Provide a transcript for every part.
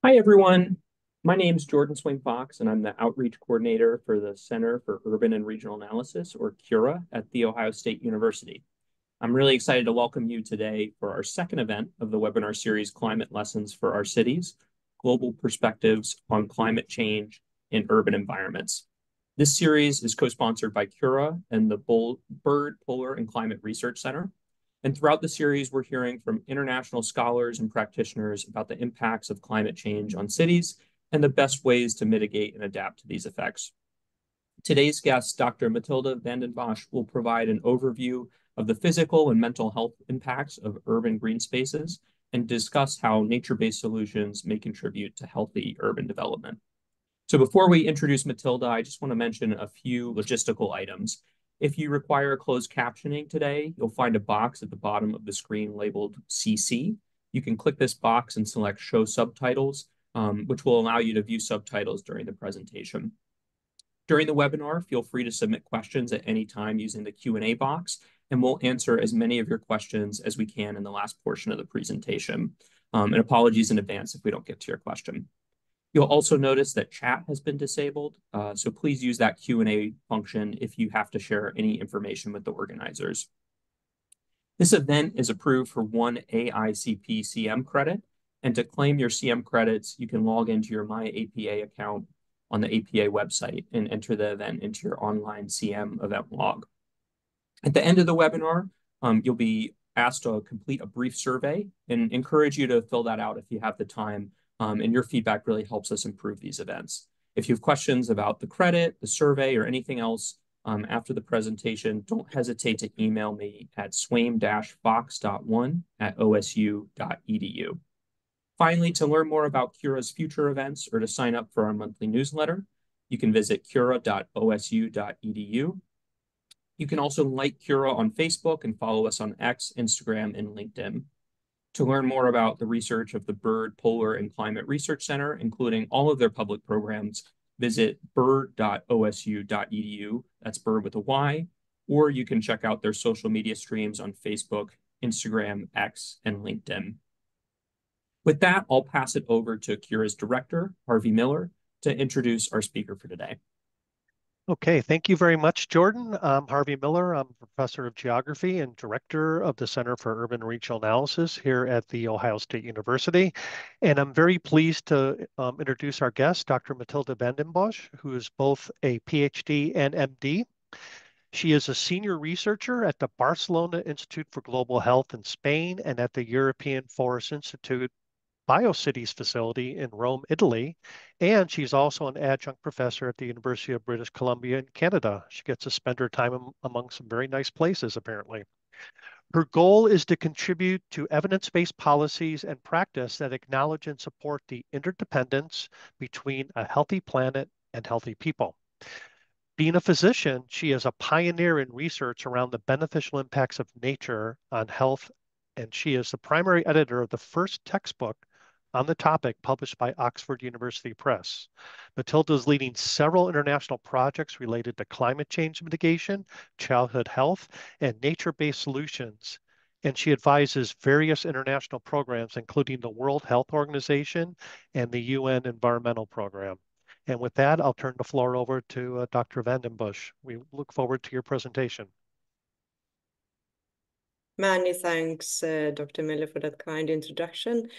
Hi, everyone. My name is Jordan Swain Fox, and I'm the Outreach Coordinator for the Center for Urban and Regional Analysis, or CURA, at The Ohio State University. I'm really excited to welcome you today for our second event of the webinar series, Climate Lessons for Our Cities, Global Perspectives on Climate Change in Urban Environments. This series is co-sponsored by CURA and the Byrd Polar and Climate Research Center. And throughout the series, we're hearing from international scholars and practitioners about the impacts of climate change on cities and the best ways to mitigate and adapt to these effects. Today's guest, Dr. Matilda Bosch, will provide an overview of the physical and mental health impacts of urban green spaces and discuss how nature-based solutions may contribute to healthy urban development. So before we introduce Matilda, I just want to mention a few logistical items. If you require closed captioning today, you'll find a box at the bottom of the screen labeled CC. You can click this box and select Show Subtitles, which will allow you to view subtitles during the presentation. During the webinar, feel free to submit questions at any time using the Q&A box, and we'll answer as many of your questions as we can in the last portion of the presentation. And apologies in advance if we don't get to your question. You'll also notice that chat has been disabled, so please use that Q&A function if you have to share any information with the organizers. This event is approved for one AICP CM credit, and to claim your CM credits, you can log into your My APA account on the APA website and enter the event into your online CM event log. At the end of the webinar, you'll be asked to complete a brief survey and encourage you to fill that out if you have the time. And your feedback really helps us improve these events. If you have questions about the credit, the survey, or anything else after the presentation, don't hesitate to email me at swaim-fox.1@osu.edu. Finally, to learn more about CURA's future events or to sign up for our monthly newsletter, you can visit cura.osu.edu. You can also like CURA on Facebook and follow us on X, Instagram, and LinkedIn. To learn more about the research of the Byrd Polar and Climate Research Center, including all of their public programs, visit byrd.osu.edu. That's Byrd with a Y. Or you can check out their social media streams on Facebook, Instagram, X, and LinkedIn. With that, I'll pass it over to CURA's director, Harvey Miller, to introduce our speaker for today. Okay, thank you very much, Jordan. I'm Harvey Miller. I'm professor of geography and director of the Center for Urban and Regional Analysis here at The Ohio State University. And I'm very pleased to introduce our guest, Dr. Matilda Bosch, who is both a PhD and MD. She is a senior researcher at the Barcelona Institute for Global Health in Spain and at the European Forest Institute BioCities facility in Rome, Italy, and she's also an adjunct professor at the University of British Columbia in Canada. She gets to spend her time among some very nice places, apparently. Her goal is to contribute to evidence-based policies and practice that acknowledge and support the interdependence between a healthy planet and healthy people. Being a physician, she is a pioneer in research around the beneficial impacts of nature on health, and she is the primary editor of the first textbook on the topic published by Oxford University Press. Matilda is leading several international projects related to climate change mitigation, childhood health, and nature-based solutions. And she advises various international programs, including the World Health Organization and the UN Environmental Program. And with that, I'll turn the floor over to Dr. Bosch. We look forward to your presentation. Many thanks, Dr. Miller, for that kind introduction.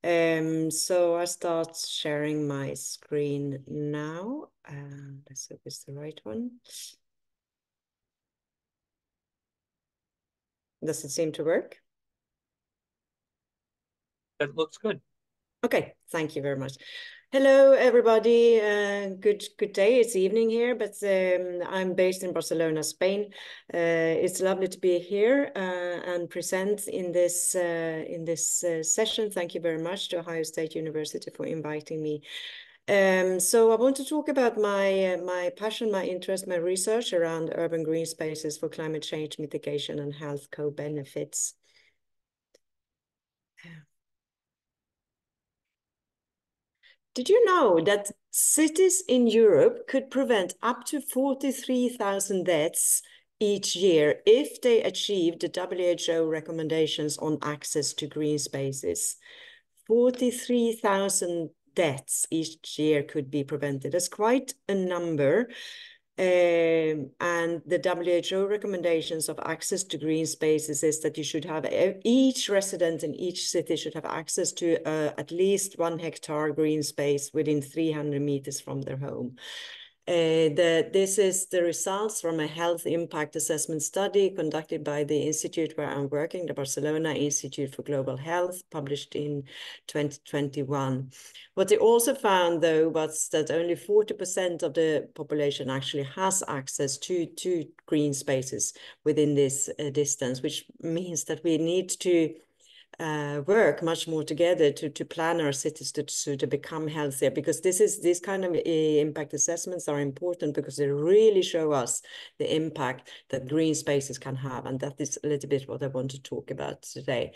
So I start sharing my screen now. Let's see if it's the right one. Does it seem to work? That looks good. Okay, thank you very much. Hello, everybody. Good day. It's evening here, but I'm based in Barcelona, Spain. It's lovely to be here and present in this session. Thank you very much to Ohio State University for inviting me. So I want to talk about my passion, my interest, my research around urban green spaces for climate change mitigation and health co-benefits. Did you know that cities in Europe could prevent up to 43,000 deaths each year if they achieved the WHO recommendations on access to green spaces? 43,000 deaths each year could be prevented. That's quite a number. And the WHO recommendations of access to green spaces is that you should have, each resident in each city should have access to at least 1 hectare green space within 300 meters from their home. This is the results from a health impact assessment study conducted by the institute where I'm working, the Barcelona Institute for Global Health, published in 2021. What they also found, though, was that only 40% of the population actually has access to green spaces within this distance, which means that we need to work much more together to plan our cities to become healthier, because these kind of impact assessments are important because they really show us the impact that green spaces can have, and that is a little bit what I want to talk about today.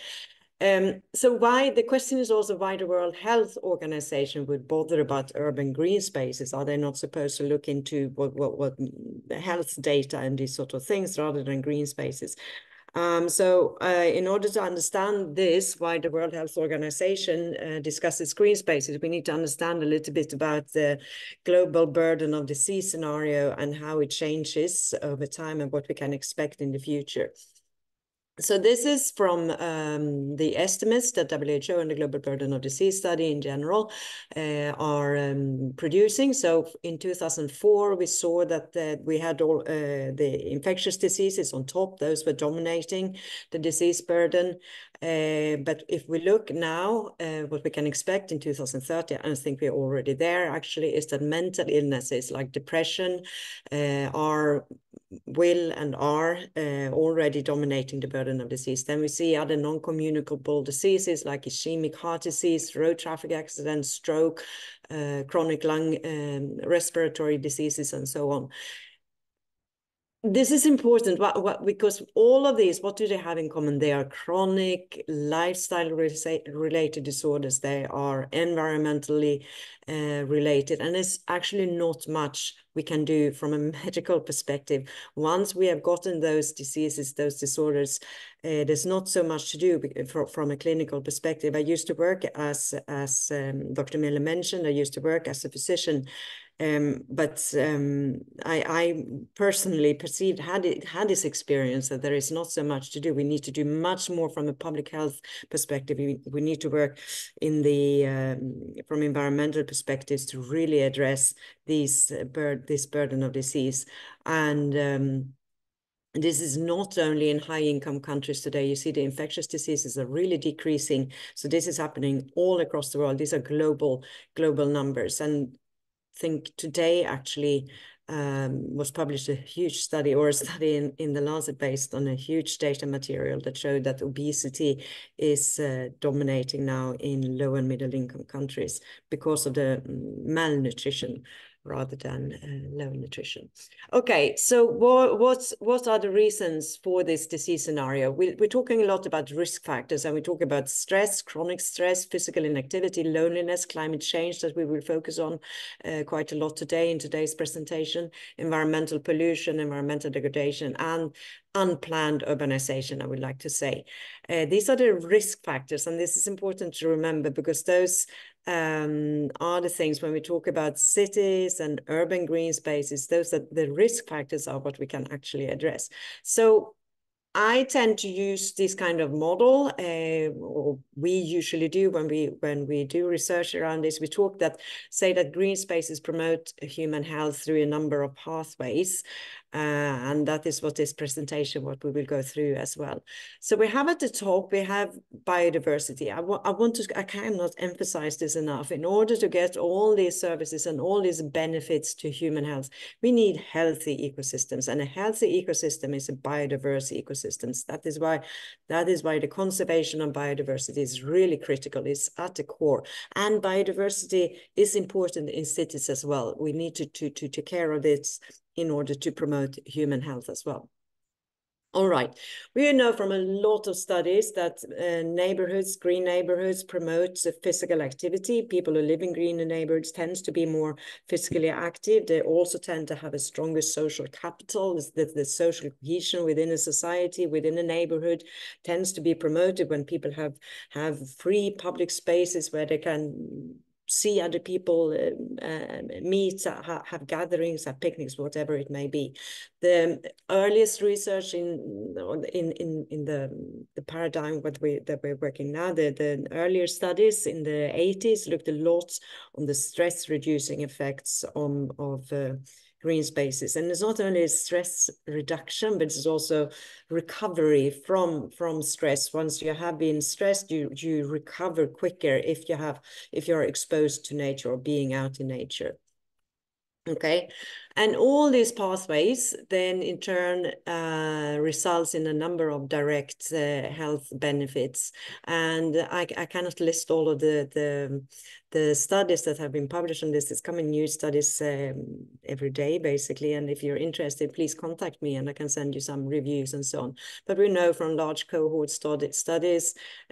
So the question is also why the World Health Organization would bother about urban green spaces. Are they not supposed to look into what health data and these sort of things rather than green spaces? In order to understand this, why the World Health Organization discusses green spaces, we need to understand a little bit about the global burden of disease scenario and how it changes over time and what we can expect in the future. So this is from the estimates that WHO and the Global Burden of Disease study in general are producing. So in 2004, we saw that we had all the infectious diseases on top. Those were dominating the disease burden. But if we look now, what we can expect in 2030, and I think we're already there actually, is that mental illnesses like depression are already dominating the burden of disease. Then we see other non-communicable diseases like ischemic heart disease, road traffic accidents, stroke, chronic lung respiratory diseases, and so on. This is important because all of these, what do they have in common? They are chronic lifestyle-related disorders. They are environmentally related, and there's actually not much we can do from a medical perspective. Once we have gotten those diseases, those disorders, there's not so much to do from a clinical perspective. I used to work as Dr. Miller mentioned, I used to work as a physician. I personally had this experience that there is not so much to do. We need to do much more from a public health perspective. We need to work in from environmental perspectives to really address this burden of disease. And this is not only in high-income countries today. You see the infectious diseases are really decreasing. So this is happening all across the world. These are global numbers. And think today actually was published a huge study, or a study in the Lancet based on a huge data material that showed that obesity is dominating now in low and middle income countries because of the malnutrition rather than low nutrition. Okay, so what are the reasons for this disease scenario? We're talking a lot about risk factors, and we talk about stress, chronic stress, physical inactivity, loneliness, climate change that we will focus on quite a lot today in today's presentation, environmental pollution, environmental degradation, and unplanned urbanization, I would like to say. These are the risk factors, and this is important to remember because those are the things when we talk about cities and urban green spaces, those are the risk factors are what we can actually address. So I tend to use this kind of model, or we usually do when we do research around this. We say that green spaces promote human health through a number of pathways, and that is what this presentation, what we will go through as well. So we have at the top, we have biodiversity. I cannot emphasize this enough. In order to get all these services and all these benefits to human health, we need healthy ecosystems, and a healthy ecosystem is a biodiverse ecosystem. That is why the conservation of biodiversity is really critical. It's at the core, and biodiversity is important in cities as well. We need to take care of this in order to promote human health as well. All right, we know from a lot of studies that green neighborhoods promote physical activity. People who live in green neighborhoods tend to be more physically active. They also tend to have a stronger social capital. The social cohesion within a society, within a neighborhood, tends to be promoted when people have free public spaces where they can see other people, meet, have gatherings, have picnics, whatever it may be. The earliest research in the paradigm that we're working now, the earlier studies in the 80s looked a lot on the stress reducing effects of green spaces. And it's not only stress reduction, but it's also recovery from stress. Once you have been stressed, you recover quicker if you're exposed to nature or being out in nature. Okay, and all these pathways then in turn results in a number of direct health benefits. And I cannot list all of the studies that have been published on this. It's coming new studies every day, basically. And if you're interested, please contact me and I can send you some reviews and so on. But we know from large cohort studies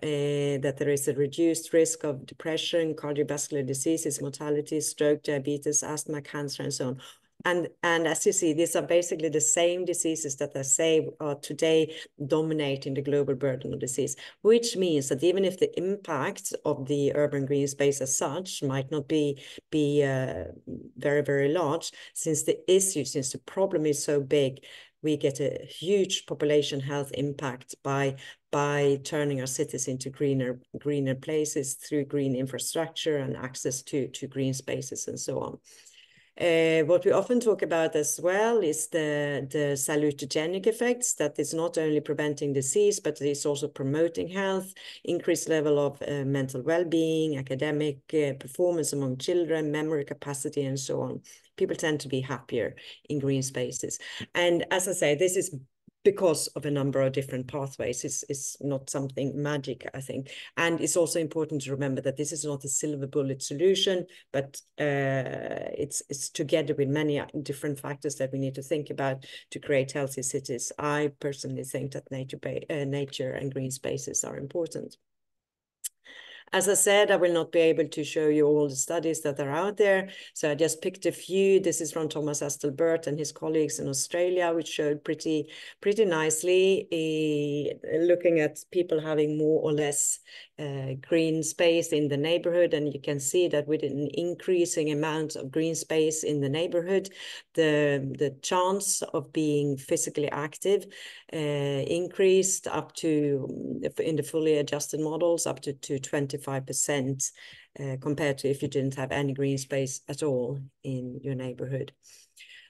that there is a reduced risk of depression, cardiovascular diseases, mortality, stroke, diabetes, asthma, cancer, and so on. And as you see, these are basically the same diseases that I say are today dominating the global burden of disease, which means that even if the impact of the urban green space as such might not be very, very large, since the problem is so big, we get a huge population health impact by turning our cities into greener places through green infrastructure and access to green spaces and so on. What we often talk about as well is the salutogenic effects, that is not only preventing disease, but it's also promoting health, increased level of mental well-being, academic performance among children, memory capacity, and so on. People tend to be happier in green spaces. And as I say, this is because of a number of different pathways. It's not something magic, I think. And it's also important to remember that this is not a silver bullet solution, but it's together with many different factors that we need to think about to create healthy cities. I personally think that nature and green spaces are important. As I said, I will not be able to show you all the studies that are out there. So I just picked a few. This is from Thomas Byrd and his colleagues in Australia, which showed pretty nicely looking at people having more or less green space in the neighborhood. And you can see that with an increasing amount of green space in the neighborhood, the chance of being physically active increased up to, in the fully adjusted models, up to 25% compared to if you didn't have any green space at all in your neighborhood.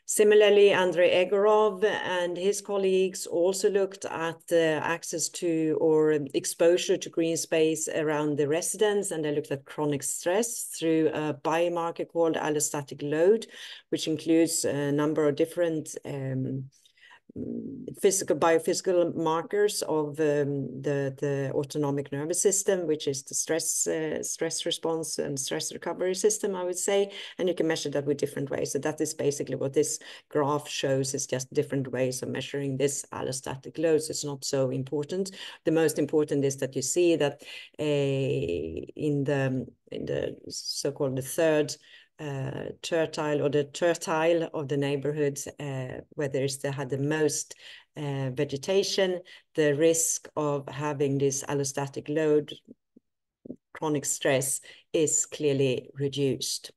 Similarly, Andrei Egorov and his colleagues also looked at access to or exposure to green space around the residents, and they looked at chronic stress through a biomarker called allostatic load, which includes a number of different biophysical markers of the autonomic nervous system, which is the stress response and stress recovery system, I would say, and you can measure that with different ways. So that is basically what this graph shows, is just different ways of measuring this allostatic load. So it's not so important. The most important is that you see that in the so-called the third tertile, or the tertile of the neighborhoods where had the most vegetation, the risk of having this allostatic load, chronic stress, is clearly reduced.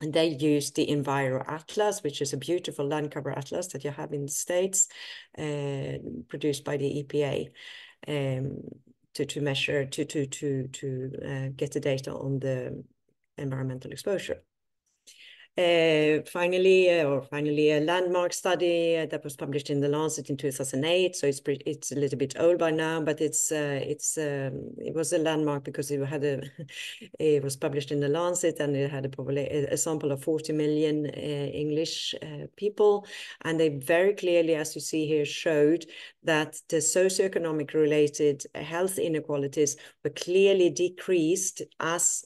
And they use the Enviro Atlas, which is a beautiful land cover atlas that you have in the States, produced by the EPA, to measure, to get the data on the environmental exposure. Finally, a landmark study that was published in The Lancet in 2008. So it's a little bit old by now, but it was a landmark because it was published in The Lancet, and it had a sample of 40 million English people, and they very clearly, as you see here, showed that the socioeconomic related health inequalities were clearly decreased as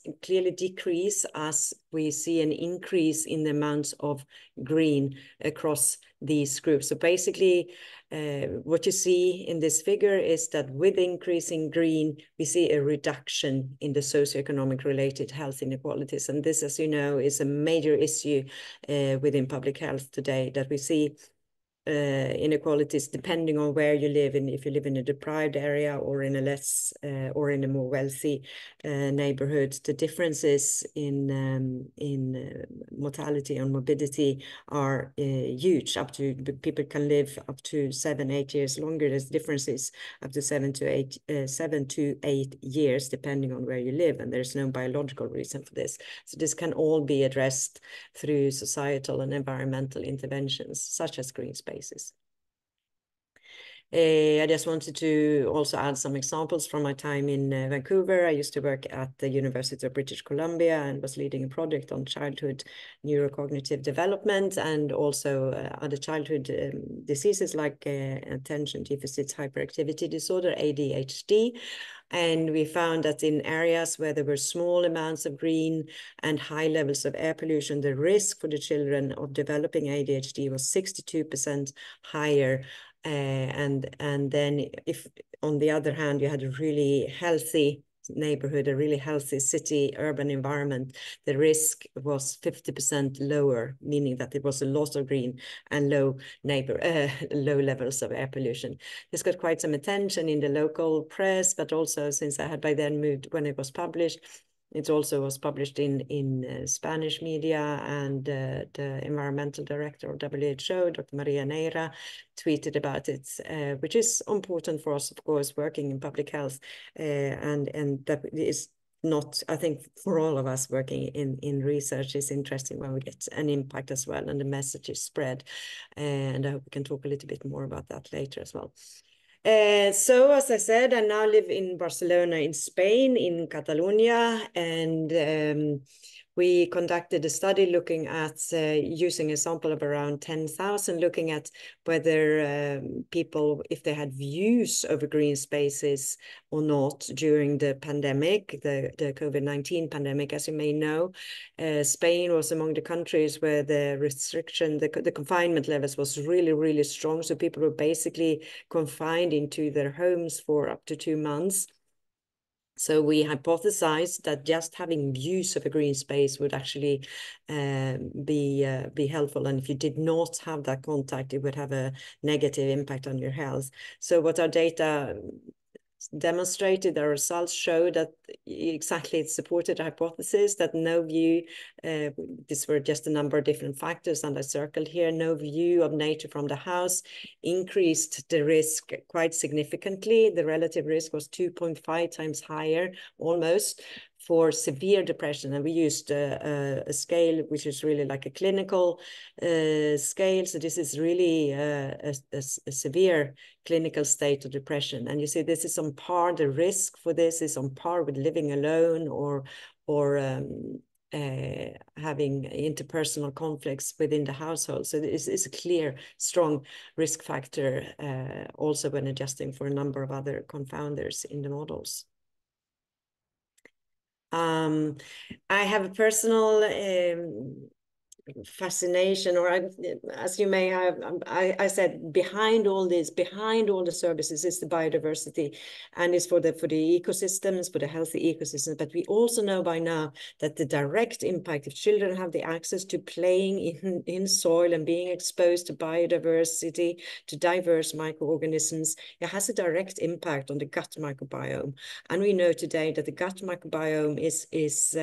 we see an increase in the amounts of green across these groups. So basically, what you see in this figure is that with increasing green, we see a reduction in the socioeconomic related health inequalities. And this, as you know, is a major issue within public health today, that we see inequalities depending on where you live, and if you live in a deprived area or in a less or in a more wealthy neighborhood. The differences in mortality and morbidity are huge. Up to people can live up to 7-8 years longer. There's differences up to 7 to 8 years depending on where you live, and there's no biological reason for this. So this can all be addressed through societal and environmental interventions such as green spaces. I just wanted to also add some examples from my time in Vancouver. I used to work at the University of British Columbia and was leading a project on childhood neurocognitive development and also other childhood diseases like attention deficit hyperactivity disorder, ADHD. And we found that in areas where there were small amounts of green and high levels of air pollution, the risk for the children of developing ADHD was 62% higher. And then if, on the other hand, you had a really healthy neighborhood, a really healthy city, urban environment, the risk was 50% lower, meaning that it was a lot of green and low levels of air pollution. This got quite some attention in the local press, but also since I had by then moved when it was published, it also was published in Spanish media, and the environmental director of WHO, Dr. Maria Neira, tweeted about it, which is important for us, of course, working in public health, and that is not, I think, for all of us working in research, is interesting when we get an impact as well, and the message is spread, and I hope we can talk a little bit more about that later as well. So as I said, I now live in Barcelona in Spain, in Catalonia, and we conducted a study looking at using a sample of around 10,000, looking at whether people, if they had views over green spaces or not during the pandemic, the COVID-19 pandemic. As you may know, Spain was among the countries where the restriction, the confinement levels was really, really strong. So people were basically confined into their homes for up to 2 months. So we hypothesized that just having views of a green space would actually be helpful. And if you did not have that contact, it would have a negative impact on your health. So what our data demonstrated, the results show that exactly it supported the hypothesis that no view, these were just a number of different factors and I circled here, no view of nature from the house increased the risk quite significantly. The relative risk was 2.5 times higher, almost, for severe depression. And we used a scale which is really like a clinical scale. So this is really a severe clinical state of depression. And you see this is on par, the risk for this is on par with living alone or having interpersonal conflicts within the household. So it's a clear, strong risk factor also when adjusting for a number of other confounders in the models. I have a personal fascination, or as you may have, I said, behind all this, behind all the services is the biodiversity, and it's for the ecosystems, for the healthy ecosystems. But we also know by now that the direct impact, if children have the access to playing in soil and being exposed to biodiversity, to diverse microorganisms, it has a direct impact on the gut microbiome. And we know today that the gut microbiome is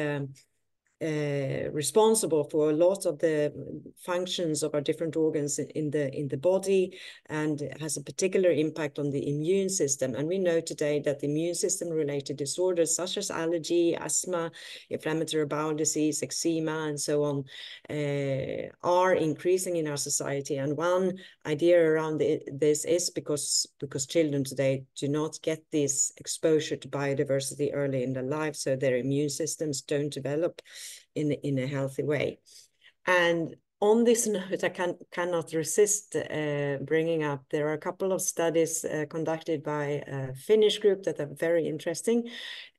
responsible for a lot of the functions of our different organs in the body, and has a particular impact on the immune system. And we know today that the immune system related disorders such as allergy, asthma, inflammatory bowel disease, eczema, and so on are increasing in our society. And one idea around this is because children today do not get this exposure to biodiversity early in their life, so their immune systems don't develop in a healthy way. And on this note, I cannot resist bringing up, there are a couple of studies conducted by a Finnish group that are very interesting,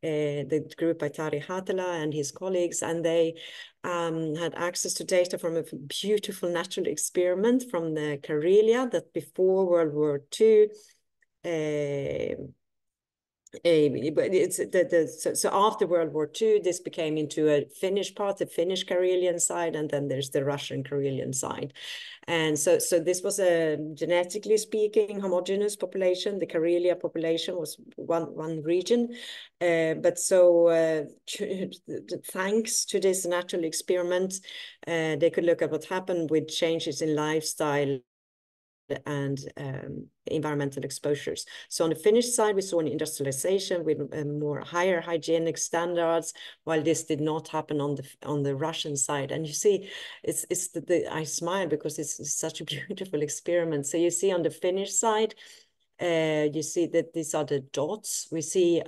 the group by Tari Hatala and his colleagues, and they had access to data from a beautiful natural experiment from the Karelia that before World War II But it's so after World War II, this became into a Finnish part, the Finnish Karelian side, and then there's the Russian Karelian side. And so this was a genetically speaking homogeneous population. The Karelia population was one region, but so thanks to this natural experiment, they could look at what happened with changes in lifestyle and environmental exposures. So on the Finnish side, we saw an industrialization with more higher hygienic standards, while this did not happen on the Russian side. And you see, it's I smile because it's such a beautiful experiment. So you see on the Finnish side, you see that these are the dots. We see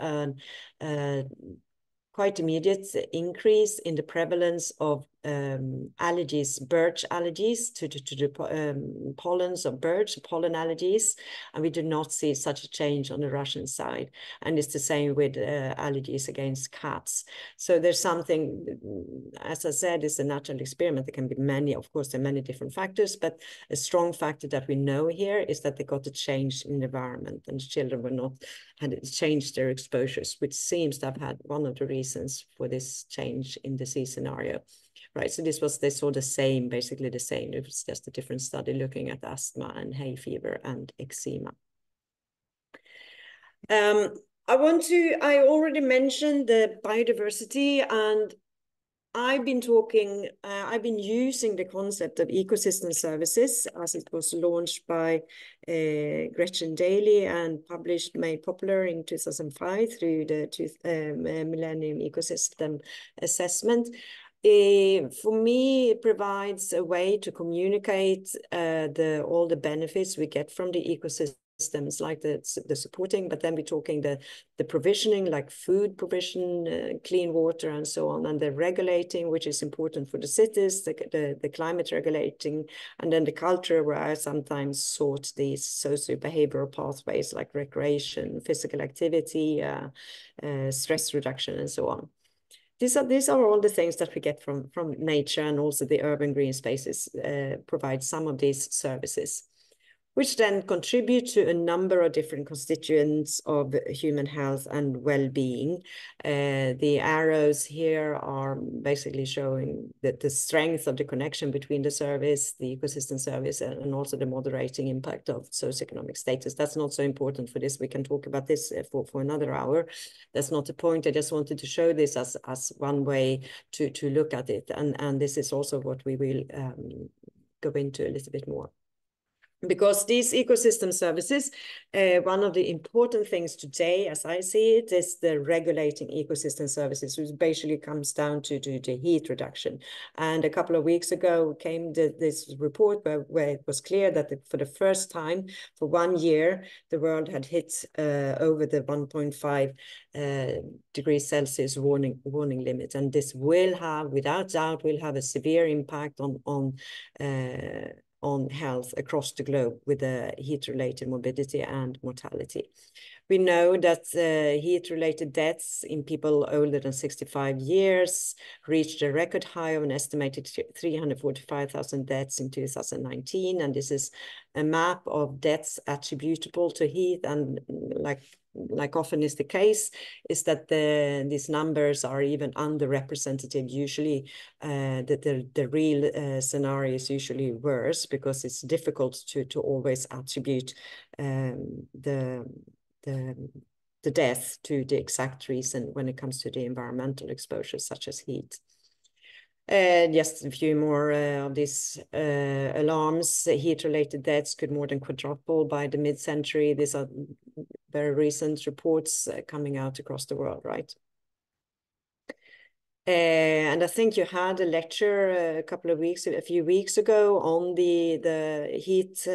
quite immediate increase in the prevalence of allergies, birch allergies to the pollens of birds, pollen allergies, and we do not see such a change on the Russian side. And it's the same with allergies against cats. So there's something, as I said, it's a natural experiment. There can be many, of course, there are many different factors, but a strong factor that we know here is that they got a change in the environment, and children were not had changed their exposures, which seems to have had one of the reasons for this change in disease scenario. Right, so they saw the same, basically the same. It was just a different study looking at asthma and hay fever and eczema. I already mentioned the biodiversity, and I've been using the concept of ecosystem services as it was launched by Gretchen Daly and made popular in 2005 through the Millennium Ecosystem Assessment. For me, it provides a way to communicate all the benefits we get from the ecosystems, like the supporting, but then we're talking the provisioning, like food provision, clean water, and so on, and the regulating, which is important for the cities, the climate regulating, and then the culture, where I sometimes sort these socio-behavioral pathways like recreation, physical activity, stress reduction, and so on. These are all the things that we get from nature, and also the urban green spaces provide some of these services, which then contribute to a number of different constituents of human health and well-being. The arrows here are basically showing that the strength of the connection between the service, the ecosystem service, and also the moderating impact of socioeconomic status. That's not so important for this. We can talk about this for another hour. That's not the point. I just wanted to show this as one way to look at it. And this is also what we will go into a little bit more. Because these ecosystem services, one of the important things today, as I see it, is the regulating ecosystem services, which basically comes down to the heat reduction. And a couple of weeks ago came this report where it was clear that for the first time for 1 year, the world had hit over the 1.5 degrees Celsius warning limit. And this will have, without doubt, a severe impact on health across the globe with the heat-related morbidity and mortality. We know that heat-related deaths in people older than 65 years reached a record high of an estimated 345,000 deaths in 2019. And this is a map of deaths attributable to heat. And like often is the case, is that these numbers are even underrepresented. Usually the real scenario is usually worse, because it's difficult to always attribute the death to the exact reason when it comes to the environmental exposures such as heat. Just a few more of these alarms. Heat-related deaths could more than quadruple by the mid-century. These are very recent reports coming out across the world, right? And I think you had a lecture a few weeks ago on the heat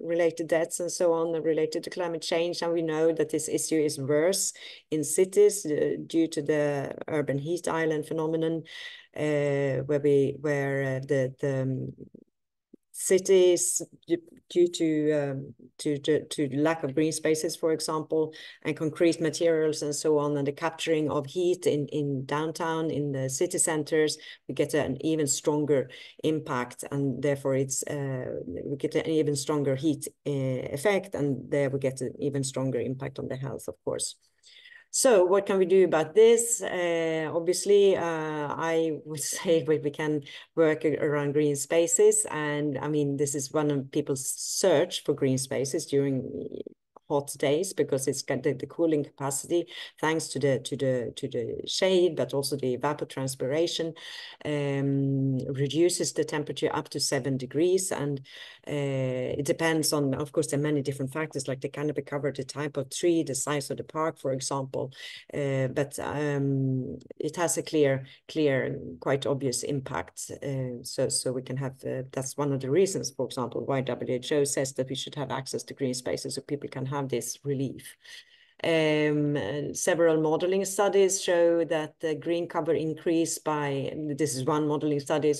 related deaths and so on related to climate change. And we know that this issue is worse in cities due to the urban heat island phenomenon, where the cities, due to lack of green spaces, for example, and concrete materials and so on, and the capturing of heat in downtown, in the city centers, we get an even stronger impact, and therefore we get an even stronger heat effect, and there we get an even stronger impact on the health, of course. So what can we do about this? Obviously, I would say we can work around green spaces. And I mean, this is one of people's search for green spaces during hot days, because it's got the cooling capacity thanks to the shade, but also the evapotranspiration reduces the temperature up to 7 degrees. And it depends on, of course, there are many different factors, like the canopy cover, the type of tree, the size of the park, for example. But it has a clear, quite obvious impact. So we can have, that's one of the reasons, for example, why WHO says that we should have access to green spaces so people can have this relief. Several modeling studies show that the green cover increased by, this is one modeling study,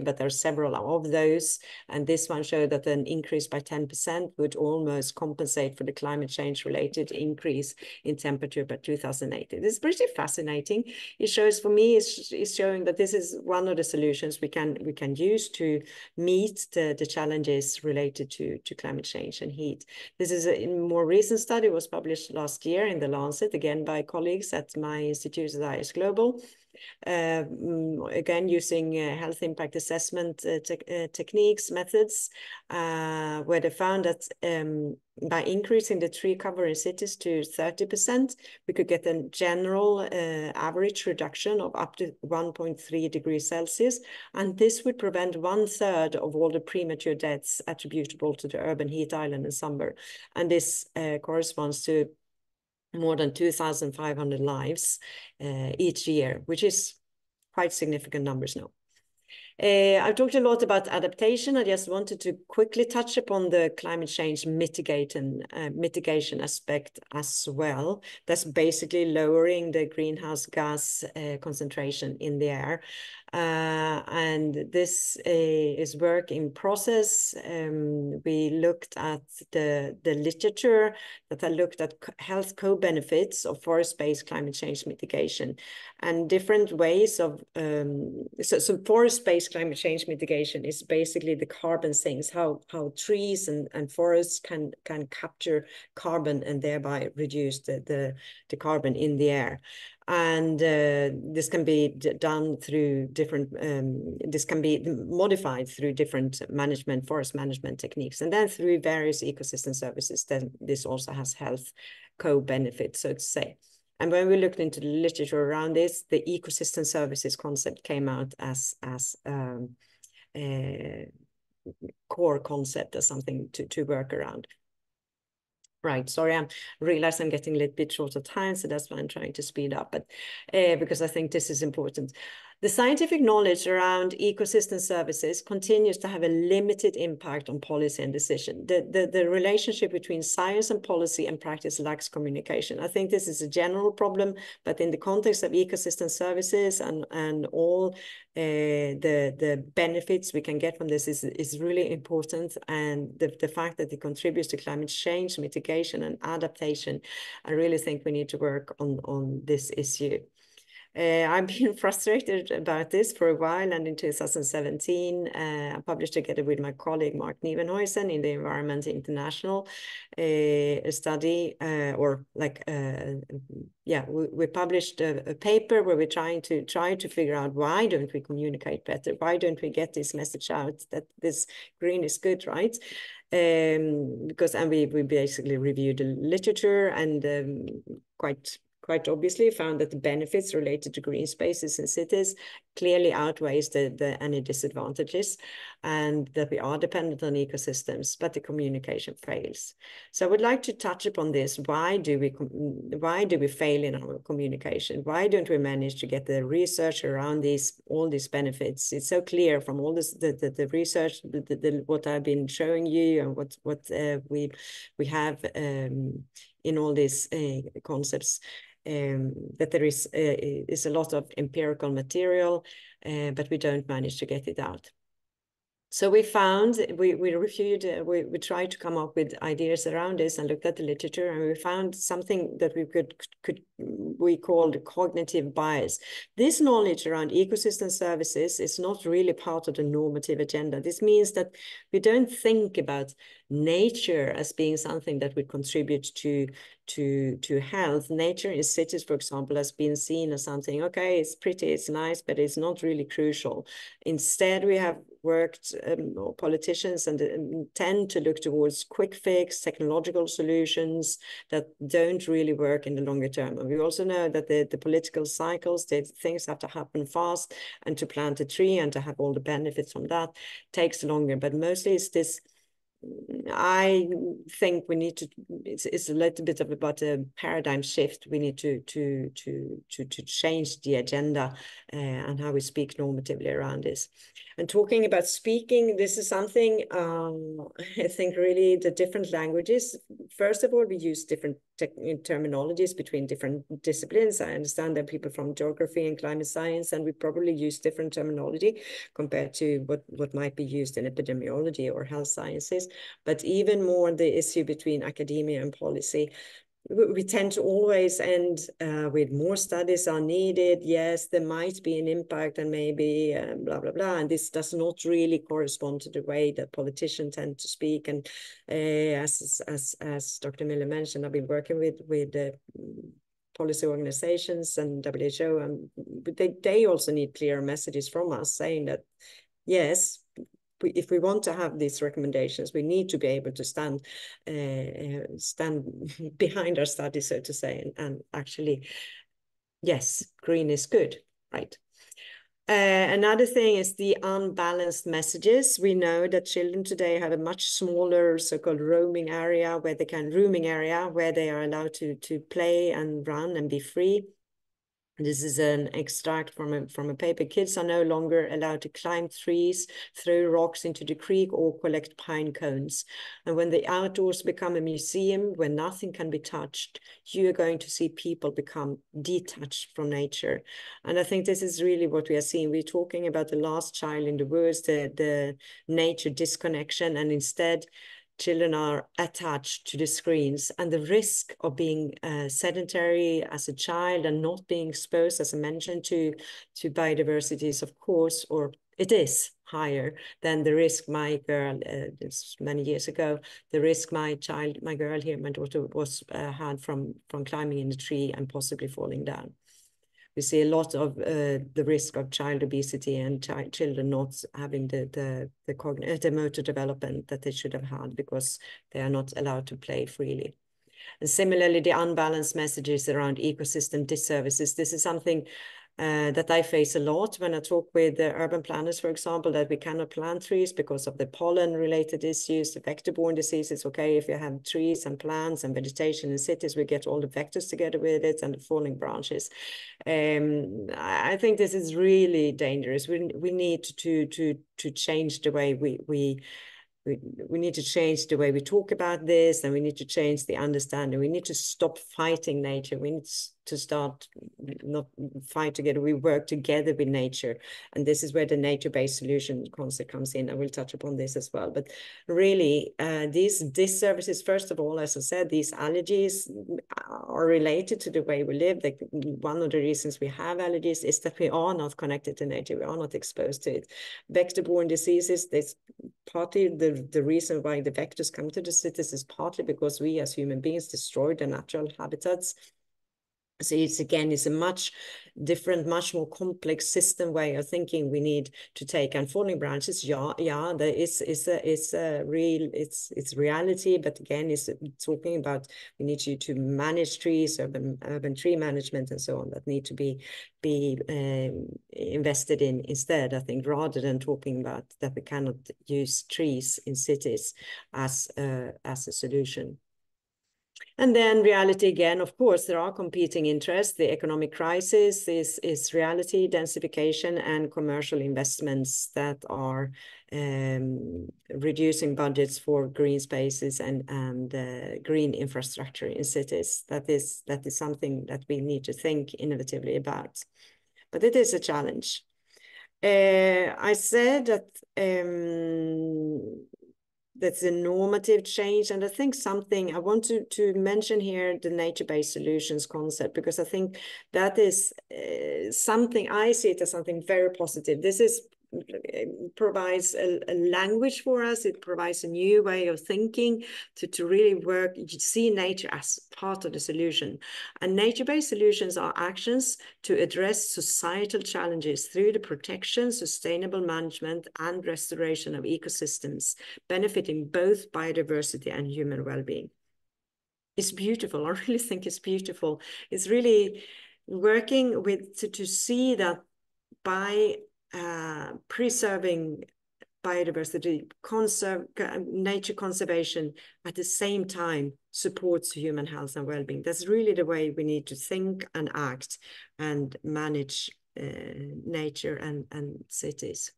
but there are several of those. And this one showed that an increase by 10% would almost compensate for the climate change related increase in temperature by 2080. This is pretty fascinating. It shows, for me, it's showing that this is one of the solutions we can use to meet the challenges related to climate change and heat. This is a more recent study, was published last year in The Lancet, again by colleagues at my institute at IS Global. Again, using health impact assessment techniques, methods, where they found that by increasing the tree cover in cities to 30%, we could get a general average reduction of up to 1.3 degrees Celsius. And this would prevent 1/3 of all the premature deaths attributable to the urban heat island and summer. And this corresponds to more than 2,500 lives each year, which is quite significant numbers now. I've talked a lot about adaptation. I just wanted to quickly touch upon the climate change mitigation aspect as well. That's basically lowering the greenhouse gas concentration in the air. And this is work in process. We looked at the literature that I looked at health co-benefits of forest-based climate change mitigation and different ways of, so forest-based climate change mitigation is basically the carbon sinks, how trees and forests can capture carbon and thereby reduce the carbon in the air. And this can be done through different, this can be modified through different forest management techniques, and then through various ecosystem services. Then this also has health co-benefits, so to say. And when we looked into the literature around this, the ecosystem services concept came out as a core concept, as something to work around. Right, sorry, I realize I'm getting a little bit short of time, so that's why I'm trying to speed up, but because I think this is important. The scientific knowledge around ecosystem services continues to have a limited impact on policy and decision. The relationship between science and policy and practice lacks communication. I think this is a general problem, but in the context of ecosystem services and all the benefits we can get from this is really important. And the fact that it contributes to climate change, mitigation, and adaptation, I really think we need to work on this issue. I've been frustrated about this for a while, and in 2017, I published together with my colleague Mark Nieuwenhuizen in the Environment International a study, we published a paper where we're trying to figure out, why don't we communicate better? Why don't we get this message out that this green is good, right? Because we basically reviewed the literature and quite obviously found that the benefits related to green spaces in cities clearly outweighs any disadvantages, and that we are dependent on ecosystems, but the communication fails. So I would like to touch upon this. Why do we fail in our communication? Why don't we manage to get the research around all these benefits? It's so clear from all this, the research, what I've been showing you, and what we have in all these concepts. That there is a lot of empirical material, but we don't manage to get it out. So we found, we tried to come up with ideas around this and looked at the literature, and we found something that we could we call the cognitive bias. This knowledge around ecosystem services is not really part of the normative agenda. This means that we don't think about nature as being something that would contribute to health. Nature in cities, for example, has been seen as something, okay, it's pretty, it's nice, but it's not really crucial. Instead, we have worked, or politicians tend to look towards quick fix, technological solutions that don't really work in the longer term. And we also know that the political cycles, things have to happen fast, and to plant a tree and to have all the benefits from that takes longer. But mostly it's this, I think we need to, it's a little bit about a paradigm shift. We need to change the agenda and how we speak normatively around this. And talking about speaking, this is something, I think really the different languages. First of all, we use different terminologies between different disciplines. I understand that people from geography and climate science, and we probably use different terminology compared to what might be used in epidemiology or health sciences. But even more the issue between academia and policy, we tend to always end with more studies are needed. Yes, there might be an impact and maybe blah, blah, blah. And this does not really correspond to the way that politicians tend to speak. And as Dr. Miller mentioned, I've been working with policy organizations and WHO, and they also need clear messages from us saying that, yes, if we want to have these recommendations, we need to be able to stand behind our study, so to say, and actually, yes, green is good, right? Another thing is the unbalanced messages. We know that children today have a much smaller so-called roaming area where they are allowed to play and run and be free. This is an extract from a paper. Kids are no longer allowed to climb trees, throw rocks into the creek, or collect pine cones. And when the outdoors become a museum where nothing can be touched, you are going to see people become detached from nature. And I think this is really what we are seeing. We're talking about the last child in the woods, the nature disconnection, and instead children are attached to the screens, and the risk of being sedentary as a child and not being exposed, as I mentioned, to biodiversity is, of course, or it is higher than the risk my girl, it's many years ago, the risk my girl here, my daughter, was had from climbing in the tree and possibly falling down. We see a lot of the risk of child obesity and children not having the motor development that they should have had because they are not allowed to play freely. And similarly, the unbalanced messages around ecosystem disservices. This is something that I face a lot when I talk with urban planners, for example, that we cannot plant trees because of the pollen-related issues, the vector-borne diseases. Okay, if you have trees and plants and vegetation in cities, we get all the vectors together with it and the falling branches. I think this is really dangerous. We need to change the way we need to change the way we talk about this, and we need to change the understanding. We need to stop fighting nature. We need to start not fight together. We work together with nature. And this is where the nature-based solution concept comes in. I will touch upon this as well. But really, these disservices, first of all, as I said, these allergies are related to the way we live. Like, one of the reasons we have allergies is that we are not connected to nature. We are not exposed to it. Vector-borne diseases, this partly the reason why the vectors come to the cities is partly because we as human beings destroy the natural habitats. So it's a much different, much more complex system way of thinking we need to take. And falling branches, there is a real, it's reality, but again, it's talking about we need to manage trees, urban tree management and so on, that need to be invested in instead, I think, rather than talking about that we cannot use trees in cities as a solution. And then reality again, of course, there are competing interests. The economic crisis is reality, densification, and commercial investments that are reducing budgets for green spaces and green infrastructure in cities. That is something that we need to think innovatively about. But it is a challenge. I said that that's a normative change. And I think something I want to mention here, the nature-based solutions concept, because I think that is something, I see it as something very positive. This is provides a language for us. It provides a new way of thinking to really work, you see nature as part of the solution. And nature-based solutions are actions to address societal challenges through the protection, sustainable management, and restoration of ecosystems, benefiting both biodiversity and human well-being. It's beautiful. I really think it's beautiful. It's really working with to see that by preserving biodiversity, nature conservation at the same time supports human health and well-being. That's really the way we need to think and act and manage nature and cities.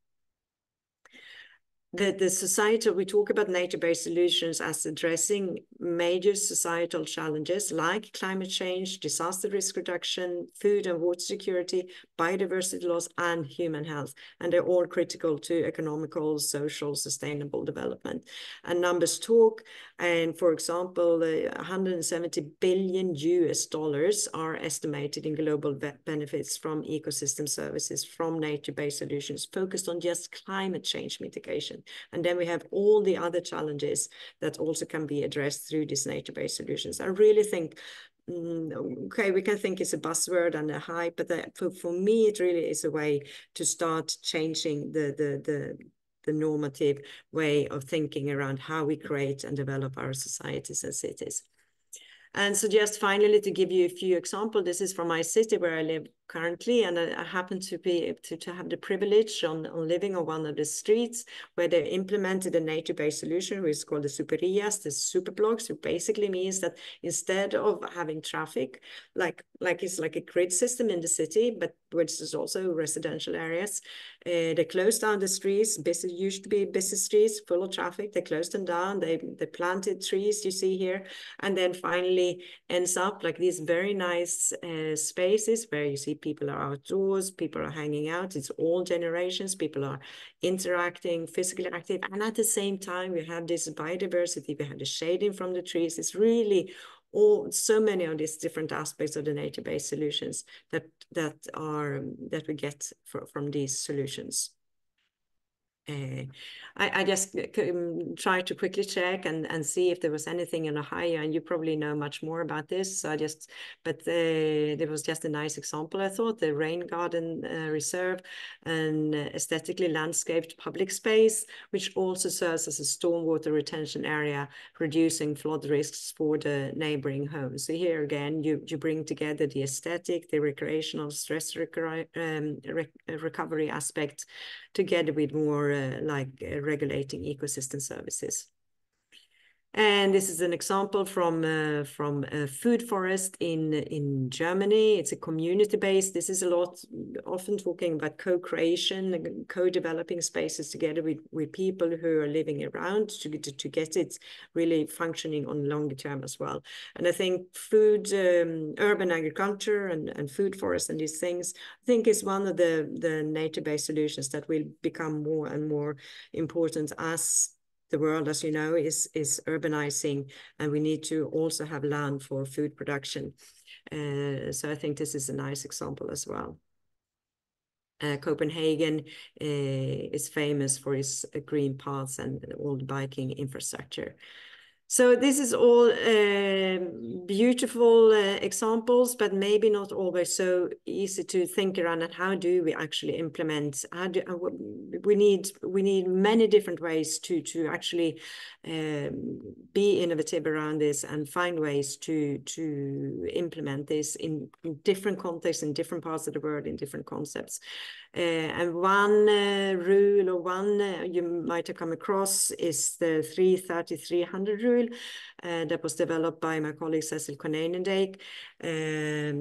The societal, we talk about nature-based solutions as addressing major societal challenges like climate change, disaster risk reduction, food and water security, biodiversity loss, and human health. And they're all critical to economical, social, sustainable development. And numbers talk. And for example, 170 billion US dollars are estimated in global benefits from ecosystem services from nature-based solutions focused on just climate change mitigation. And then we have all the other challenges that also can be addressed through these nature-based solutions. I really think, okay, we can think it's a buzzword and a hype, but for me, it really is a way to start changing the normative way of thinking around how we create and develop our societies and cities. And so just finally, to give you a few examples, this is from my city where I live currently, and I happen to be to have the privilege on living on one of the streets where they implemented a nature-based solution, which is called the superias, the super blocks, which basically means that instead of having traffic, like it's like a grid system in the city, but which is also residential areas, they closed down the streets, used to be busy streets full of traffic. They closed them down. They planted trees, you see here, and then finally ends up like these very nice spaces where you see people are outdoors, people are hanging out. It's all generations. People are interacting, physically active, and at the same time we have this biodiversity. We have the shading from the trees. It's really so many of these different aspects of the nature-based solutions that we get from these solutions. I just tried to quickly check and see if there was anything in Ohio, and you probably know much more about this. So there was just a nice example, I thought, the Rain Garden Reserve, an aesthetically landscaped public space, which also serves as a stormwater retention area, reducing flood risks for the neighboring homes. So here again, you bring together the aesthetic, the recreational stress recovery aspect, together with more regulating ecosystem services. And this is an example from a food forest in Germany. It's a community-based. This is often talking about co-creation, co-developing spaces together with people who are living around to get it really functioning on longer term as well. And I think food, urban agriculture and food forests and these things, I think is one of the nature-based solutions that will become more and more important as the world, as you know, is urbanizing, and we need to also have land for food production. So I think this is a nice example as well. Copenhagen is famous for its green paths and all the biking infrastructure. So this is all beautiful examples, but maybe not always so easy to think around. And how do we actually implement? We need many different ways to actually be innovative around this and find ways to implement this in different contexts, in different parts of the world, in different concepts. And one rule, or one you might have come across, is the 330-300 rule that was developed by my colleague Cecil Konynendijk,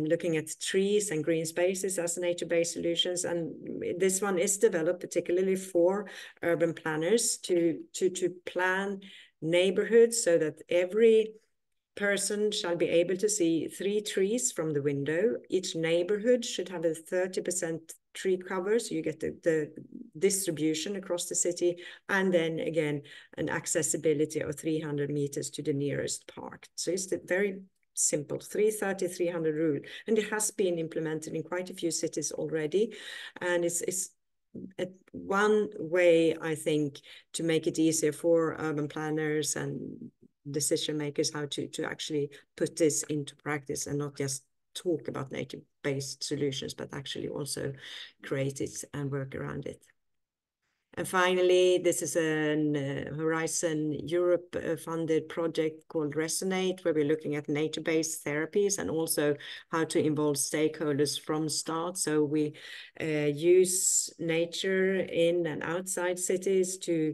looking at trees and green spaces as nature-based solutions. And this one is developed particularly for urban planners to plan neighborhoods so that every person shall be able to see 3 trees from the window. Each neighborhood should have a 30% tree cover, so you get the distribution across the city, and then again an accessibility of 300 meters to the nearest park. So it's the very simple 330, 300 rule, and it has been implemented in quite a few cities already, and it's one way, I think, to make it easier for urban planners and decision makers how to actually put this into practice and not just talk about nature-based solutions, but actually also create it and work around it. And finally, this is a Horizon Europe funded project called Resonate, where we're looking at nature-based therapies and also how to involve stakeholders from start. So we use nature in and outside cities to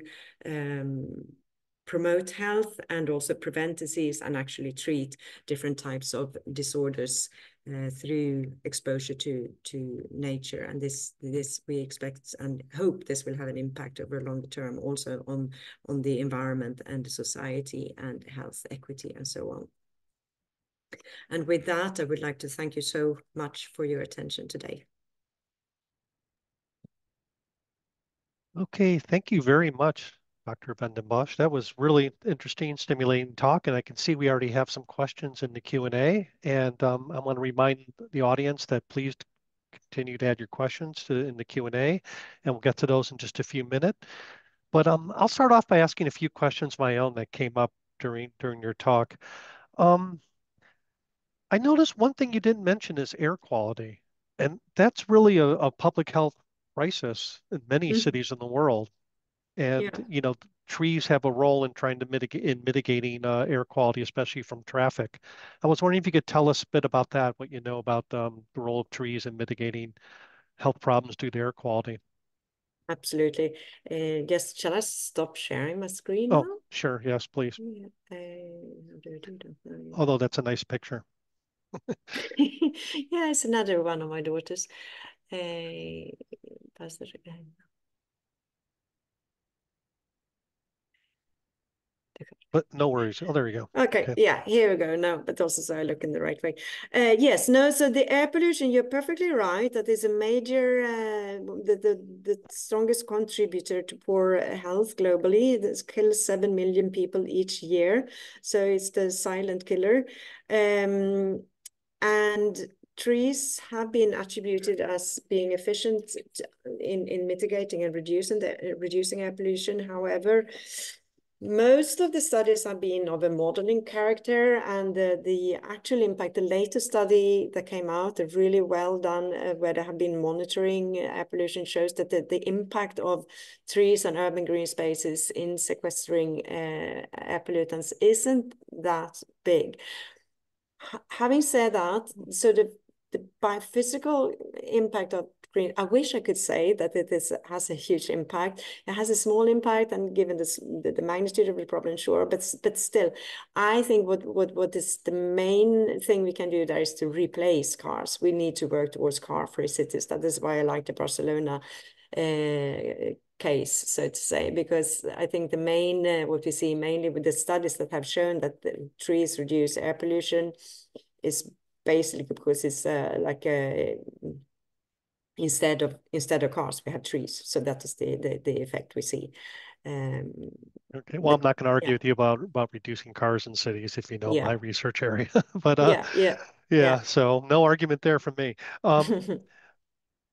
promote health and also prevent disease and actually treat different types of disorders through exposure to nature. And this we expect and hope this will have an impact over a longer term also on the environment and the society and health equity and so on. And with that, I would like to thank you so much for your attention today. Okay, thank you very much, Dr. van den Bosch. That was really interesting, stimulating talk, and I can see we already have some questions in the Q&A. And I want to remind the audience that please continue to add your questions in the Q&A, and we'll get to those in just a few minutes. But I'll start off by asking a few questions of my own that came up during your talk. I noticed one thing you didn't mention is air quality, and that's really a public health crisis in many cities in the world. And Yeah. Trees have a role in trying to mitigating air quality, especially from traffic. I was wondering if you could tell us a bit about that, what you know about the role of trees in mitigating health problems due to air quality. Absolutely. Shall I stop sharing my screen Oh, now? sure. Yes, please. Yeah. How do I do that? Although that's a nice picture. Yeah, it's another one of my daughters. But no worries. Oh, there you go. Okay, yeah, here we go now, but also so I look in the right way. Yes, no, so the air pollution, you're perfectly right. That is a major, the strongest contributor to poor health globally. This kills 7 million people each year. So it's the silent killer. And trees have been attributed as being efficient in mitigating and reducing air pollution. However, most of the studies have been of a modeling character, and the actual impact, the latest study that came out, really well done, where they have been monitoring air pollution, shows that the impact of trees and urban green spaces in sequestering air pollutants isn't that big. Having said that, so the biophysical impact of green, I wish I could say that it has a huge impact. It has a small impact, and given the magnitude of the problem, sure, but still, I think what is the main thing we can do there is to replace cars. We need to work towards car-free cities. That is why I like the Barcelona case, so to say, because I think the main what we see mainly with the studies that have shown that the trees reduce air pollution is basically because it's like instead of cars we have trees, so that is the effect we see. Okay, well, I'm not going to argue yeah. with you about reducing cars in cities if you know my Yeah. research area. But Yeah. so no argument there from me.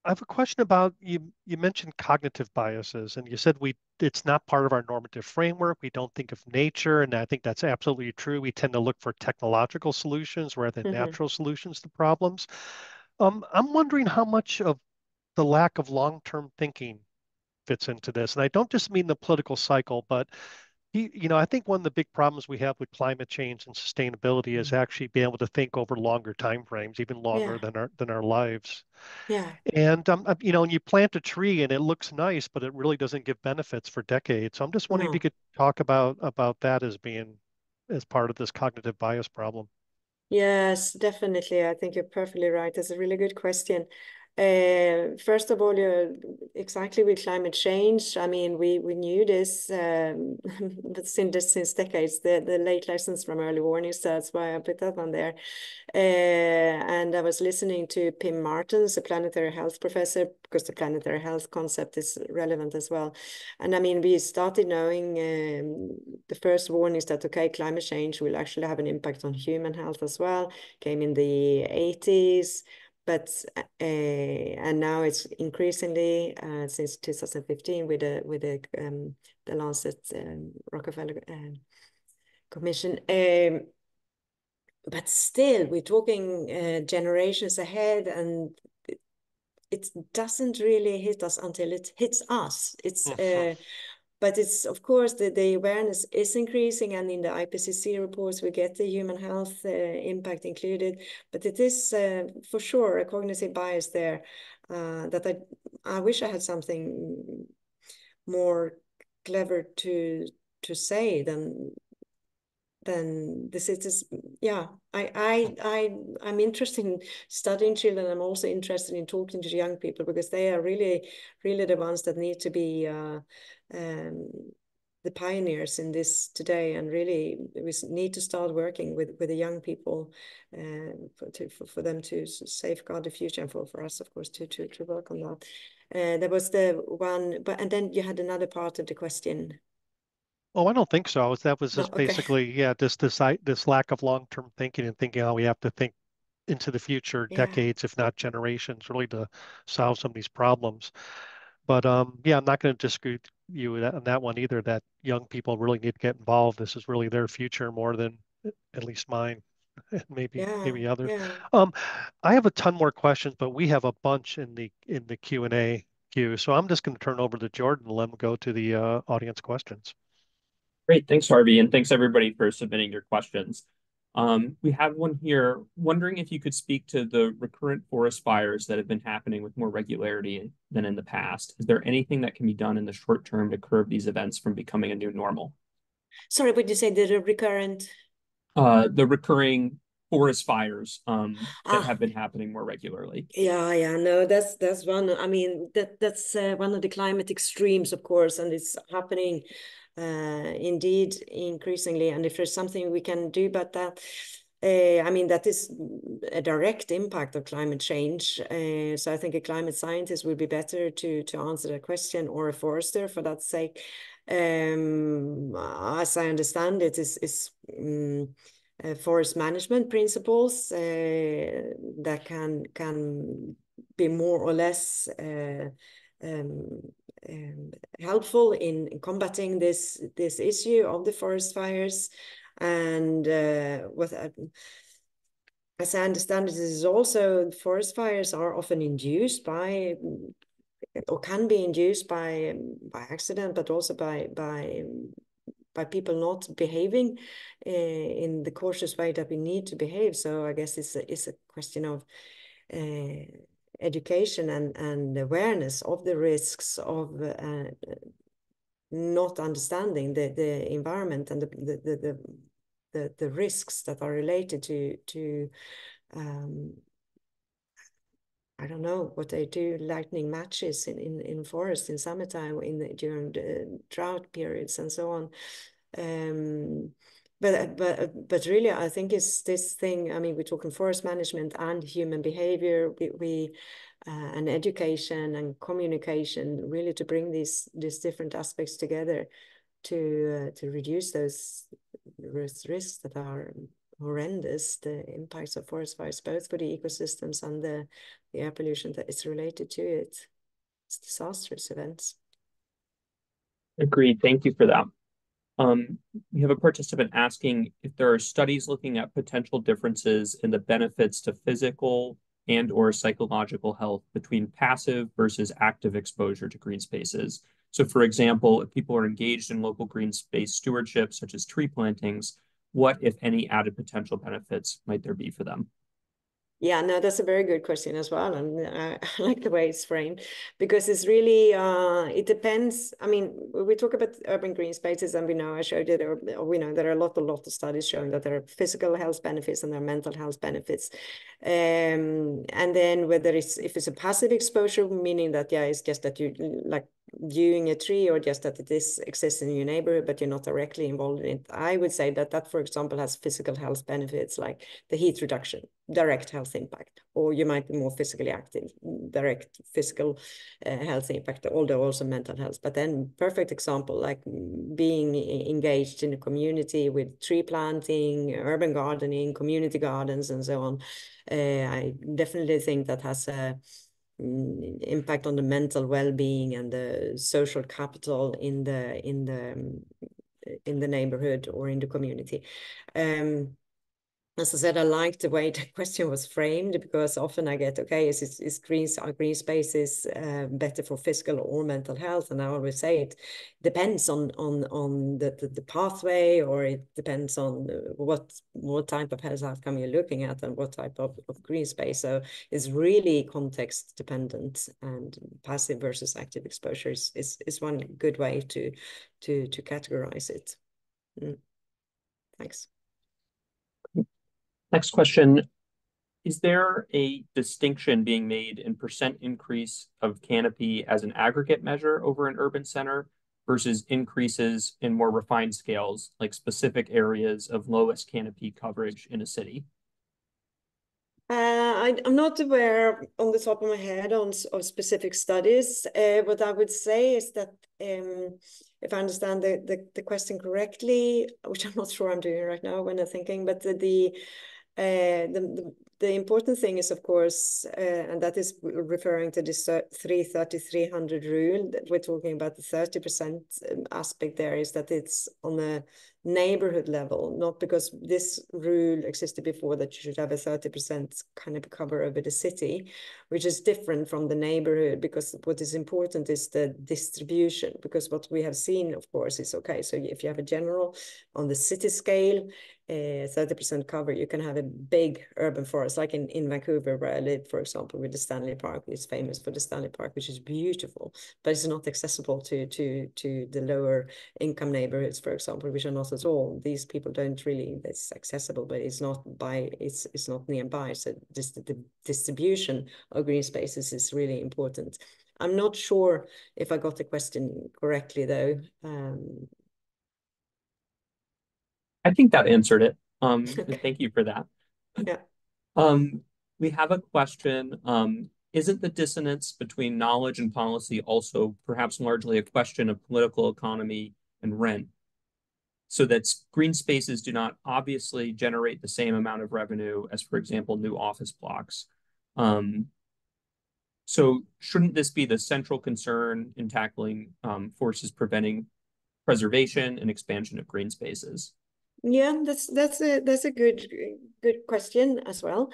I have a question about you. You mentioned cognitive biases, and you said it's not part of our normative framework. We don't think of nature, and I think that's absolutely true. We tend to look for technological solutions rather than natural solutions to problems. I'm wondering how much of the lack of long-term thinking fits into this, and I don't just mean the political cycle, but I think one of the big problems we have with climate change and sustainability is actually being able to think over longer time frames, even longer Yeah. than our lives. Yeah. And and you plant a tree and it looks nice, but it really doesn't give benefits for decades. So I'm just wondering if you No. could talk about that as part of this cognitive bias problem. Yes, definitely. I think you're perfectly right. That's a really good question. First of all, exactly with climate change. I mean, we knew this, but since decades, the late lessons from early warnings. That's why I put that on there. And I was listening to Pim Martens, a planetary health professor, because the planetary health concept is relevant as well. And I mean, we started knowing the first warnings that, okay, climate change will actually have an impact on human health as well, came in the 80s. But and now it's increasingly since 2015 with the Lancet Rockefeller Commission. But still, we're talking generations ahead, and it doesn't really hit us until it hits us. It's but it's, of course, the awareness is increasing, and in the IPCC reports we get the human health impact included. But it is for sure a cognitive bias there that I wish I had something more clever to say than this. It is, yeah. I'm interested in studying children. I'm also interested in talking to young people, because they are really the ones that need to be the pioneers in this today, and really we need to start working with the young people for them to safeguard the future, and for us, of course, to work on that. There was the one, and then you had another part of the question. Oh, I don't think so. That was just No, okay. basically, yeah, this lack of long-term thinking and thinking how we have to think into the future, Yeah. decades, if not generations, really to solve some of these problems. But yeah, I'm not going to disagree with you on that one either, that young people really need to get involved. This is really their future more than at least mine, and maybe others. Yeah. I have a ton more questions, but we have a bunch in the Q&A queue. So I'm just going to turn over to Jordan and let him go to the audience questions. Great. Thanks, Harvey. And thanks everybody for submitting your questions. We have one here wondering if you could speak to the recurrent forest fires that have been happening with more regularity than in the past. Is there anything that can be done in the short term to curb these events from becoming a new normal? Sorry, would you say the recurrent? The recurring forest fires that have been happening more regularly. Yeah, no, that's one. I mean, that's one of the climate extremes, of course, and it's happening indeed increasingly. And if there's something we can do about that, I mean, that is a direct impact of climate change. So I think a climate scientist would be better to answer that question, or a forester for that sake. As I understand it, is forest management principles that can be more or less helpful in combating this issue of the forest fires. And as I understand it, is also forest fires are often induced by, or can be induced by accident, but also by people not behaving in the cautious way that we need to behave. So I guess it's a question of education and awareness of the risks of not understanding the environment and the risks that are related to I don't know what they do, lightning matches in forests in summertime, during the drought periods and so on. But really, I think it's this thing. I mean, we're talking forest management and human behavior. And education and communication, really to bring these different aspects together to reduce those risks that are horrendous, the impacts of forest fires, both for the ecosystems and the air pollution that is related to it. It's disastrous events. Agreed. Thank you for that. We have a participant asking if there are studies looking at potential differences in the benefits to physical and or psychological health between passive versus active exposure to green spaces. So for example, if people are engaged in local green space stewardship, such as tree plantings, what, if any, added potential benefits might there be for them? Yeah, no, that's a very good question as well. And I like the way it's framed, because it's really, it depends. I mean, we talk about urban green spaces, and we know, I showed you, we know there are a lot of studies showing that there are physical health benefits and there are mental health benefits. And then whether if it's a passive exposure, meaning that, yeah, it's just that you like viewing a tree, or just that it exists in your neighborhood, but you're not directly involved in it. I would say that, for example, has physical health benefits like the heat reduction, direct health impact, or you might be more physically active, direct physical health impact, although also mental health. But then perfect example, like being engaged in a community with tree planting, urban gardening, community gardens, and so on. I definitely think that has a impact on the mental well-being and the social capital in the neighborhood or in the community. As I said, I like the way the question was framed, because often I get, okay, is green spaces better for physical or mental health? And I always say it depends on the pathway, or it depends on what type of health outcome you're looking at and what type of green space. So it's really context dependent, and passive versus active exposure is one good way to categorize it. Thanks. Next question. Is there a distinction being made in percent increase of canopy as an aggregate measure over an urban center versus increases in more refined scales, like specific areas of lowest canopy coverage in a city? I'm not aware on the top of my head of specific studies. What I would say is that if I understand the question correctly, which I'm not sure I'm doing right now when I'm thinking, but the important thing is, of course, and that is referring to this 330-300 rule, that we're talking about the 30% aspect there, is that it's on a neighborhood level, not because this rule existed before that you should have a 30% kind of cover over the city, which is different from the neighborhood, because what is important is the distribution. Because what we have seen, of course, is, okay, so if you have a general on the city scale, 30% cover, you can have a big urban forest, like in Vancouver, where I live, for example, with the Stanley Park. It's famous for the Stanley Park, which is beautiful, but it's not accessible to the lower income neighborhoods, for example, which are not at all. These people don't really, it's accessible, but it's not it's not nearby. So just the distribution of green spaces is really important. I'm not sure if I got the question correctly, though. I think that answered it. Thank you for that. Yeah. We have a question. Isn't the dissonance between knowledge and policy also perhaps largely a question of political economy and rent? So that green spaces do not obviously generate the same amount of revenue as, for example, new office blocks. So shouldn't this be the central concern in tackling forces preventing preservation and expansion of green spaces? Yeah, that's a good question as well.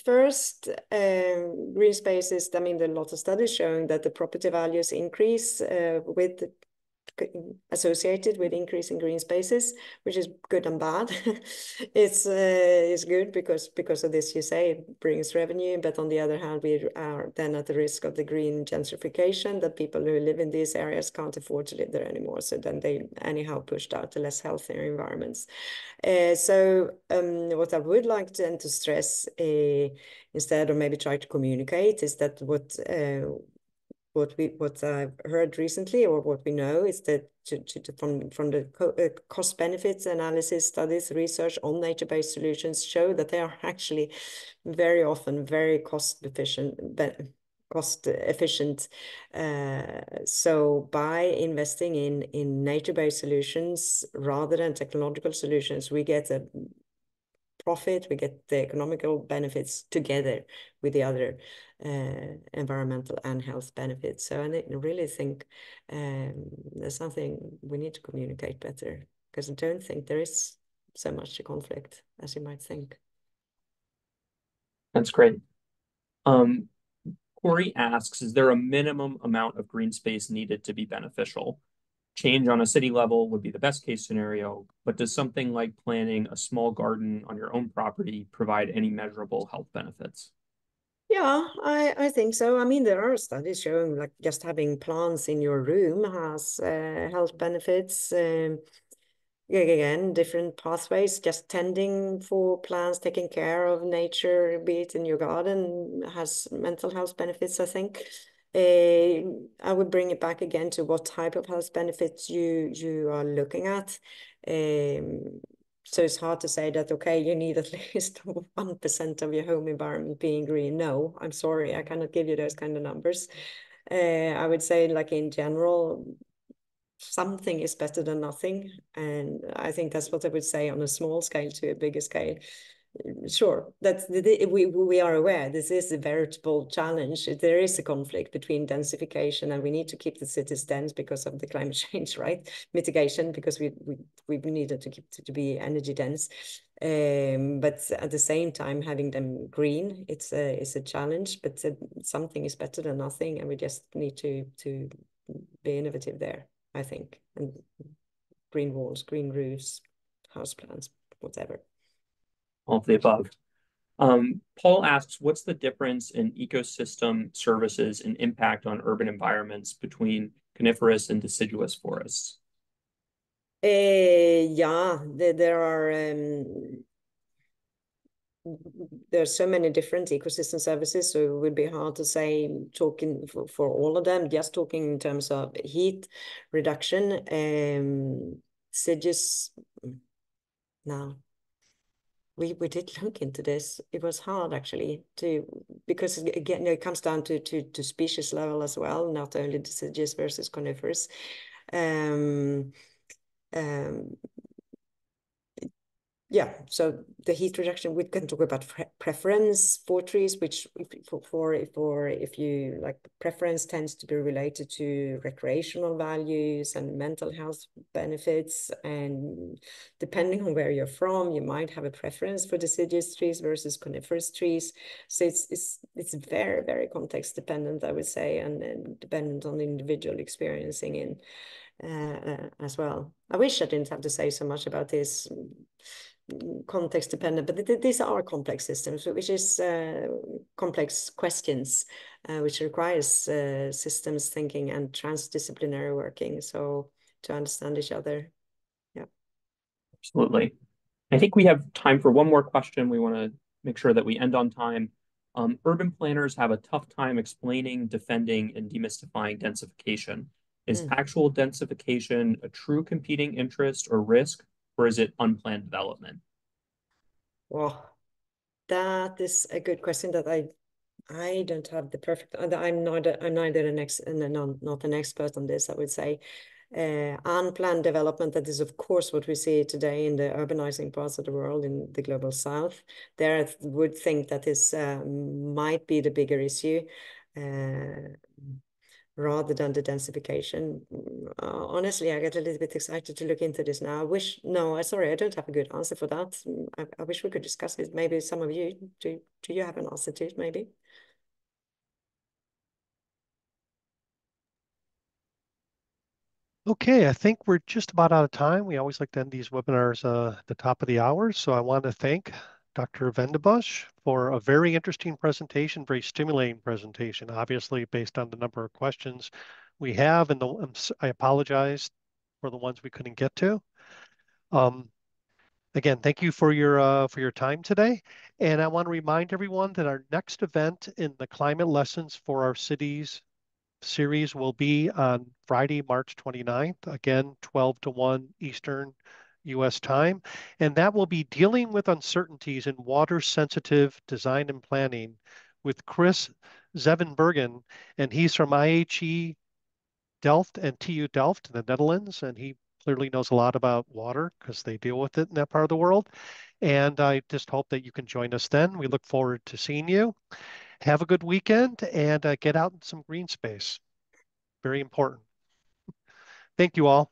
First, green spaces, I mean, there are lots of studies showing that the property values increase with associated with increasing green spaces, which is good and bad. It's good because of this, you say, it brings revenue, but on the other hand, we are then at the risk of the green gentrification, that people who live in these areas can't afford to live there anymore. So then they anyhow pushed out to less healthier environments. So what I would like to stress instead, or maybe try to communicate, is that what I've heard recently, or what we know, is that from the cost benefits analysis studies, research on nature-based solutions show that they are actually very often very cost efficient. So by investing in nature-based solutions rather than technological solutions, we get a profit, we get the economical benefits together with the other environmental and health benefits. So I really think there's something we need to communicate better, because I don't think there is so much conflict as you might think. That's great. Corey asks, is there a minimum amount of green space needed to be beneficial? Change on a city level would be the best case scenario, but does something like planting a small garden on your own property provide any measurable health benefits? Yeah, I think so. I mean, there are studies showing like just having plants in your room has health benefits. Again, different pathways, just tending for plants, taking care of nature, be it in your garden, has mental health benefits, I think. I would bring it back again to what type of health benefits you are looking at. So it's hard to say that, okay, you need at least 1% of your home environment being green. No, I'm sorry, I cannot give you those kind of numbers. I would say, like in general, something is better than nothing. And I think that's what I would say on a small scale to a bigger scale. Sure, we are aware this is a veritable challenge. There is a conflict between densification, and we need to keep the cities dense because of the climate change, right? Mitigation, because we needed to keep to be energy dense. But at the same time, having them green, it's a challenge. But something is better than nothing, and we just need to be innovative there, I think. And green walls, green roofs, house plants, whatever. All of the above. Paul asks, what's the difference in ecosystem services and impact on urban environments between coniferous and deciduous forests? Yeah, there's so many different ecosystem services, so it would be hard to say talking for all of them. Just talking in terms of heat reduction, deciduous. Now we did look into this. It was hard actually because again it comes down to species level as well, not only deciduous versus coniferous. Yeah, so the heat reduction, we can talk about preference for trees, which if you like, preference tends to be related to recreational values and mental health benefits. And depending on where you're from, you might have a preference for deciduous trees versus coniferous trees. So it's very, very context dependent, I would say, and dependent on the individual experiencing in as well. I wish I didn't have to say so much about this context dependent, but these are complex systems, which is complex questions, which requires systems thinking and transdisciplinary working. So to understand each other. Yeah. Absolutely. I think we have time for one more question. We want to make sure that we end on time. Urban planners have a tough time explaining, defending, and demystifying densification. Is actual densification a true competing interest or risk, or is it unplanned development? Well, that is a good question that I don't have the perfect. I'm neither not an expert on this, I would say. Unplanned development, that is of course what we see today in the urbanizing parts of the world in the global south. There I would think that this might be the bigger issue rather than the densification. Honestly, I get a little bit excited to look into this now. Sorry, I don't have a good answer for that. I wish we could discuss it. Maybe some of you, do you have an answer to it, maybe? Okay, I think we're just about out of time. We always like to end these webinars at the top of the hour. So I want to thank Dr. Vendebush for a very interesting presentation, very stimulating presentation, obviously based on the number of questions we have. And I apologize for the ones we couldn't get to. Again, thank you for your time today. And I want to remind everyone that our next event in the climate lessons for our cities series will be on Friday, March 29th, again, 12 to 1 Eastern US time. And that will be dealing with uncertainties in water sensitive design and planning with Chris Zevenbergen. And he's from IHE Delft and TU Delft in the Netherlands. And he clearly knows a lot about water because they deal with it in that part of the world. And I just hope that you can join us then. We look forward to seeing you. Have a good weekend and get out in some green space. Very important. Thank you all.